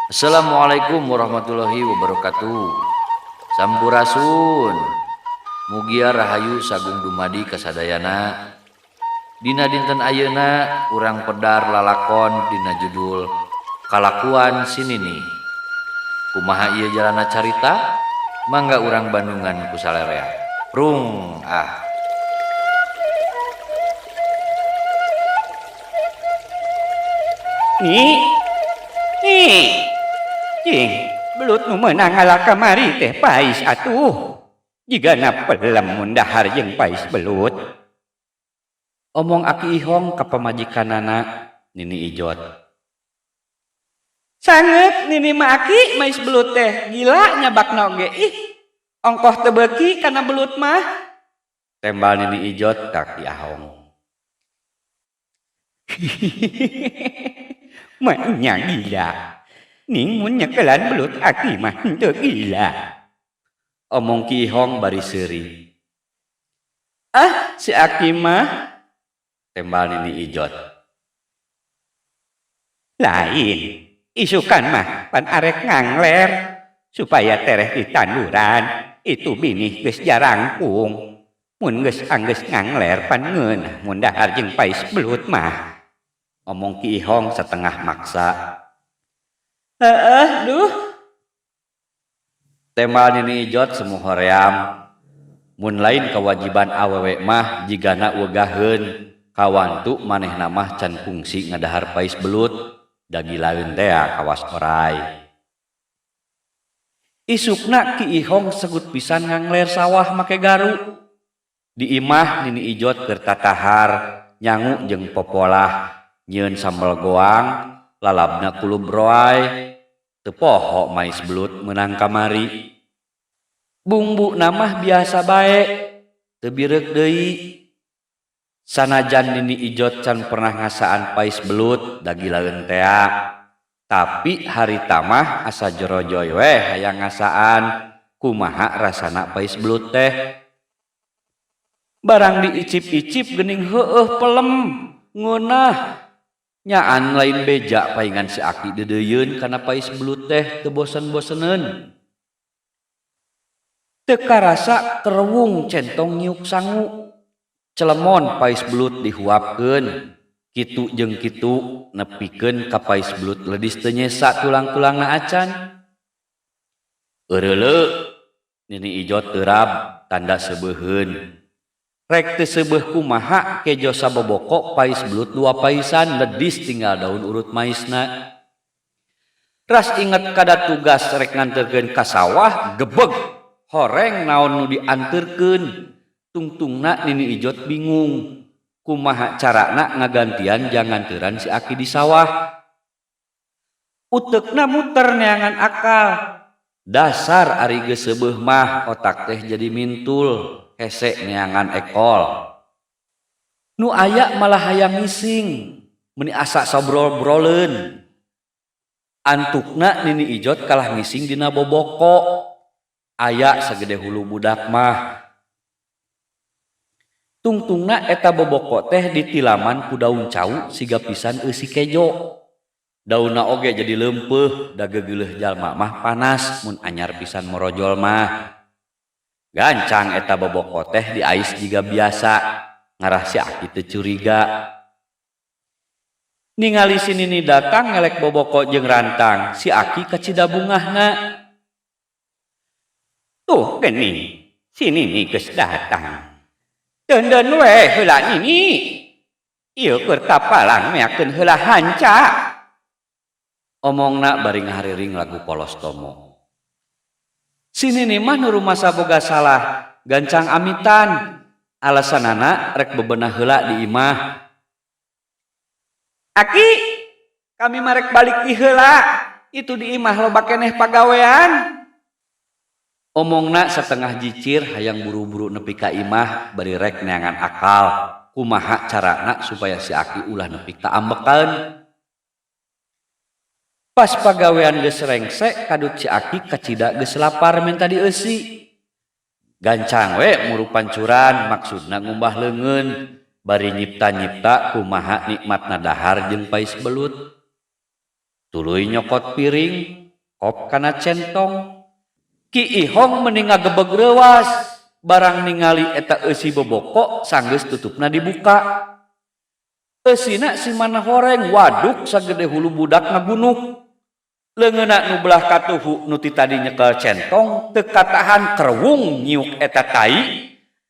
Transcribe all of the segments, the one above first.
Assalamualaikum warahmatullahi wabarakatuh. Sampurasun. Mugia rahayu sagung dumadi kasadayana. Dina dinten ayeuna urang pedar lalakon dina judul Kalakuan Sinini. Kumaha ieu jalana carita? Mangga urang Bandungan ku salerea. Prung ah. Nih, cing, belut nu meunang ala kamari teh pais atuh. Jigana pelem mun dahar jeung pais belut. Omong Aki Ihong ka pamajikanana Nini Ijot. Sanget nini mah aki mais belut teh gila nyabakna oge. Ongkoh teu beuki kana belut mah. Tembal Nini Ijot ka Ki Ahong. Mahnya gila. Ning mun nyekelan belut aki mah teu gila. Omong Ki Ihong bari seuri. Ah, si aki mah Tembal Nini Ijot. lain. Isukan mah pan arek ngangler supaya tereh di tanduran itu binih geus jarangkung. Mun geus anggeus ngangler pan ngeunah mun dahar jeung pais belut mah. Omong Ki Ihong setengah maksa. Duh. Tembal Nini Ijot semu hoream. Mun lain kewajiban awewe mah jigana wegaheun kawantu manehna mah can fungsi ngadahar pais belut. Dagilaeun teh kawas oray. Isukna Ki Ihong segut pisan ngangler sawah make garu. Di imah Nini Ijot keur tatahar nyangu jeung popolah nyieun sambal goang lalabna kulub roay teu poho mais belut meunang kamari. Bumbu namah biasa bae teu bireuk deui. Sanajan Nini Ijot can pernah ngasaan pais belut dagilaeun teh, tapi harita mah asa jorojoy we hayang ngasaan kumaha rasana pais belut teh. Barang diicip-icip geuning heueuh pelem ngeunah. Nyaan lain beja paingan si Aki deudeuyeun kana pais belut teh teu bosen-boseneun. Teu karasa kerewung centong nyiuk sangu. Celemon pais belut dihuapkeun kitu jeung kitu nepikeun ka pais belut leudis teu nyesa tulang-tulangna acan. Eureuleu Nini Ijot teurab tanda sebeuheun. Rek teu seubeuh kumaha kejo saboboko pais belut dua paisan leudis tinggal daun urut maisna. Ras inget kada tugas rek nganterkeun ka sawah gebeg horeng naon nu dianterkeun. Tungtungna Nini Ijot bingung kumaha carana ngagantian janganteuran si Aki di sawah. Uteukna muter neangan akal. Dasar ari geus seubeuh mah otak teh jadi mintul hese neangan ekol. Nu aya malah hayang ngising meuni asa sobrol-broleun. Antukna Nini Ijot kalah ngising dina boboko. Aya sagede hulu budak mah. Tungtungna eta boboko teh ditilaman ku daun cau siga pisan eusi kejo. Daunna oge jadi leumpeuh da gegeuleuh jalma mah panas mun anyar pisan morojol mah. Gancang eta boboko teh diais jiga biasa ngarah si Aki teu curiga. Ningali si Nini datang ngelek boboko jeung rantang, si Aki kacida bungahna. Tuh geuning, si Nini geus datang. Deundeun we heula Nini. Ieu keur kapalang meakeun heula hanca. Omongna bari ngahariring lagu Polos Tomo. Si Nini mah nu rumasa boga salah, gancang amitan. Alasanana rek bebenah heula di imah. Aki, kami marek balik di heula. Itu di imah loba keneh pagawean. Omongna setengah jicir hayang buru-buru nepi ka imah bari rek neangan akal kumaha carana supaya si Aki ulah nepi ka ambekan. Pas pagawean geus rengse kadut si Aki kacida geus lapar minta dieusi. Gancang we muru pancuran maksudna ngumbah leungeun bari nyipta-nyipta kumaha nikmatna dahar jeung pais belut. Tuluy nyokot piring, kop kana centong. Ki Ihong mending ngagebeg reuwas, barang ningali eta eusi boboko sanggeus tutupna dibuka. Eusina si mana horeng waduk sagede hulu budak ngagunuk. Leungeuna nu belah katuhu nu ti tadi nyekel centong teu katahan kerwung nyiuk eta tai,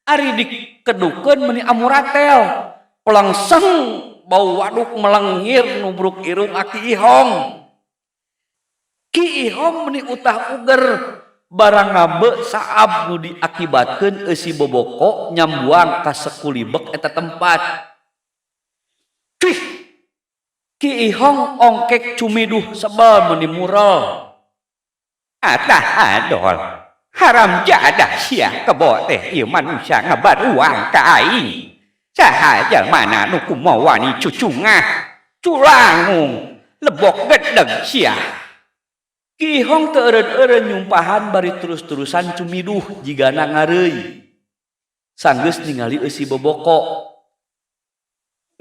ari dikedukeun meuni amuratel. Pelangseng bau waduk melengir nubruk irung Aki Ihong. Ki Ihong meuni utah uger barang ngabe saab nu diakibatkeun eusi boboko nyambuang ka sekulibek eta tempat. Cih, Ki Ihong ongkek cumiduh sebel meuni mural. Atah adol, haram jadah sia kebo teh ieu manusia ngabaruang ka aing. Saha mana nu kumaha wani cucungah, culangung, lebok gedeg sia. Ki Ihong teu eureun-eureun nyumpahan bari terus-terusan cumiduh jigana ngareuy. Sanggeus ningali eusi boboko.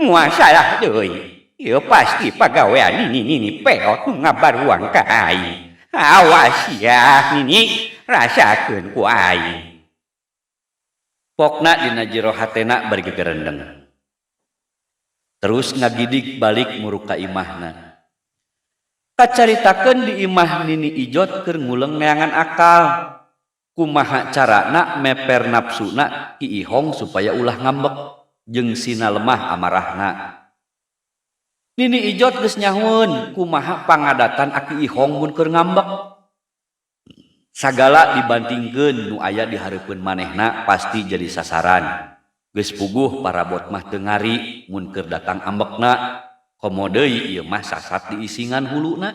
Moal salah deui, ieu pasti pagawean nini peot nu ngabaruang ka aing. Awas ya nini, rasakeun ku aing. Pokna dina jero hatena bari gegerendeng. Terus ngagidig balik muruk ka imahna. Kacaritakeun di imah Nini Ijot keur nguleng neangan akal. Kumaha carana meper nafsuna Ki Ihong supaya ulah ngambek jeung sina lemah amarahna. Nini Ijot geus nyahoeun kumaha pangadatan Aki Ihong mun keur ngambek. Sagala dibantingkeun nu aya di hareupeun manehna pasti jadi sasaran. Geus puguh parabot mah teu ngari mun keur datang ambekna. Komo deui ieu mah sasat di isingan huluna.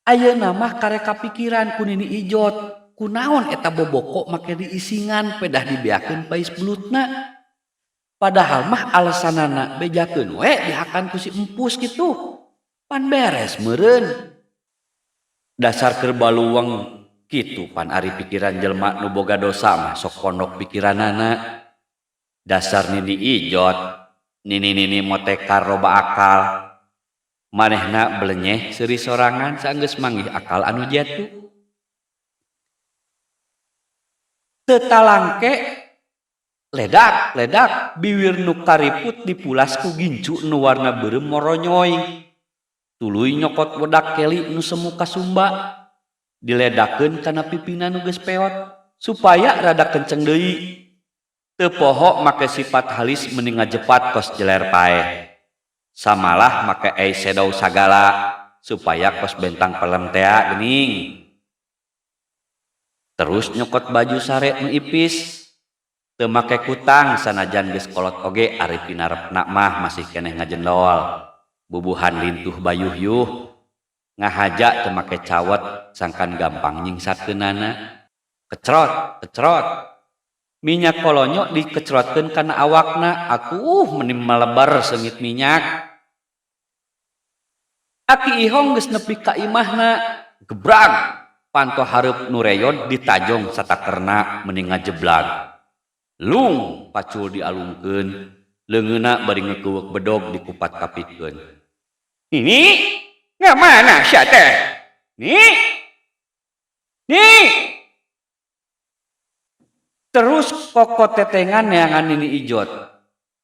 Ayeuna mah karek kapikiran ku Nini Ijot, kunaon eta boboko make di isingan pedah dibeakeun pais belutna. Padahal mah alesanana bejakeun we dihakan ku si empus kitu. Pan beres meureun. Dasar keur baluweng kitu pan ari pikiran jelema nu boga dosa mah sok pondok pikiranana. Dasar Nini Ijot, nini motekar loba akal. Manehna belenyeh seuri sorangan saenggeus manggih akal anu jatuh. Teu talangke ledak biwir nu kariput dipulas ku gincu nu warna beureum moronyoy. Tuluy nyokot wedak keli nu semu kasumba. Diledakeun kana pipina nu geus peot supaya rada kenceng deui. Teu poho make sifat halis mending ngajepat kos jeler paeh. Samalah make eyeshadow sagala supaya kos bentang pelem tea geuning. Terus nyokot baju sare nu ipis. Teu make kutang sanajan geus kolot oge ari pinarepna mah masih keneh ngajendol. Bubuhan lintuh bayuh-yuh. Ngahaja teu make cawet sangkan gampang nyingsatkeunana. Kecrot. Minyak kolonyo dikecrotkeun kana awakna, atuh meni melebar seungit minyak. Aki Ihong geus nepi ka imahna, gebrag panto hareup nu reyon ditajong satakerna meni ngajeblag. Lung pacul dialungkeun, leungeuna bari ngekeuweuk bedog dikupat kapikeun. Ini ngamana sia teh? Nih. Terus koko tetengan neangan Nini Ijot.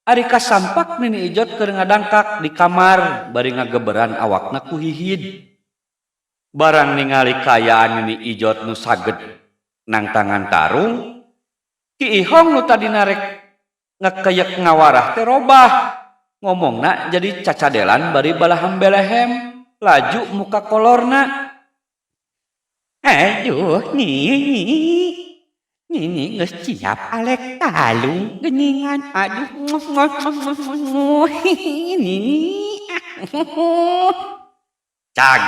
Ari kasampak Nini Ijot keur ngadangkak di kamar bari ngageberan awakna ku hihid. Barang ningali kayaan Nini Ijot nu saged nang tangan tarung, Ki Ihong nu tadi narek ngekeyek ngawarah teh robah. Ngomongna jadi cacadelan bari balaham belehem, laju muka kolorna. Aduh, Nini geus siap alek talung geuningan. Aduh, Nini. Cag